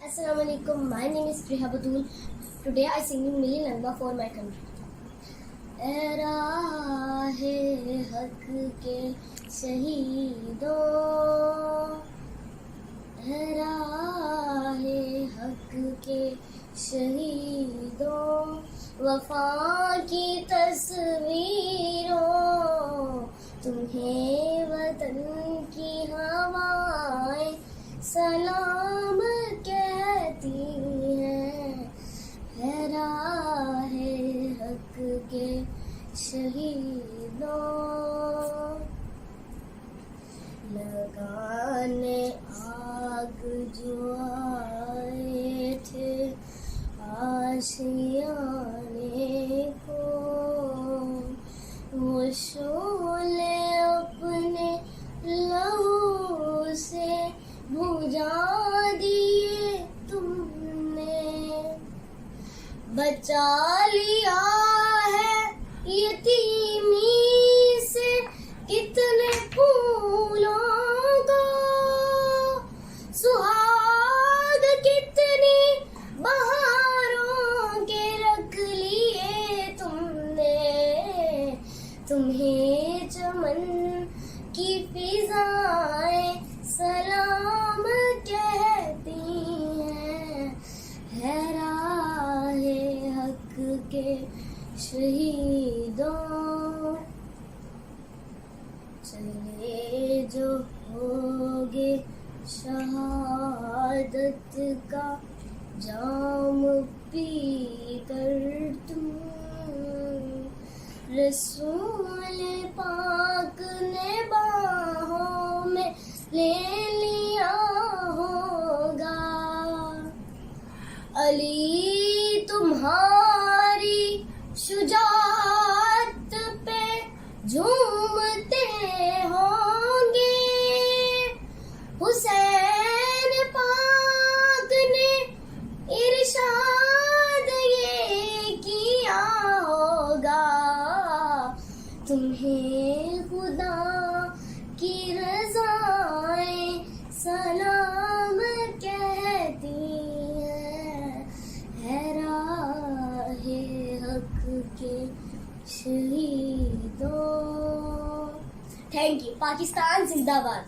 Assalamualaikum. My name is Priya Batul. Today I sing in Milli Langba for my country. ए राहे हक के शहीदों, ए राहे हक के शहीदों, वफा की तस्वीरों, तुम्हें वतन की हवाएं सलाम कहती हैं। है राहे हक के शहीदों, लगाने आग जो आए थे आशियाने को, वो शोले अपने लहू से बुझा दिए तुमने। बचा लिया है यतीमी से कितने फूलों को, सुहाग कितनी बहारों के रख लिए तुमने। तुम्हें चमन की फिजाएं सलाम कहती हैं। है राहे हक के शहीदों, चले जो होगे शहादत का जाम पी कर तुम, रसूल पाक ने बाहों में ले लिया होगा। अली तुम्हारी शुजाअत पे झूमते होंगे, हुसैन पाक ने इरशाद ये किया होगा। तुम्हें खुदा की रज़ाएं सलाम कहती हैं। है राहे हक के शहीदों। Thank you. पाकिस्तान जिंदाबाद।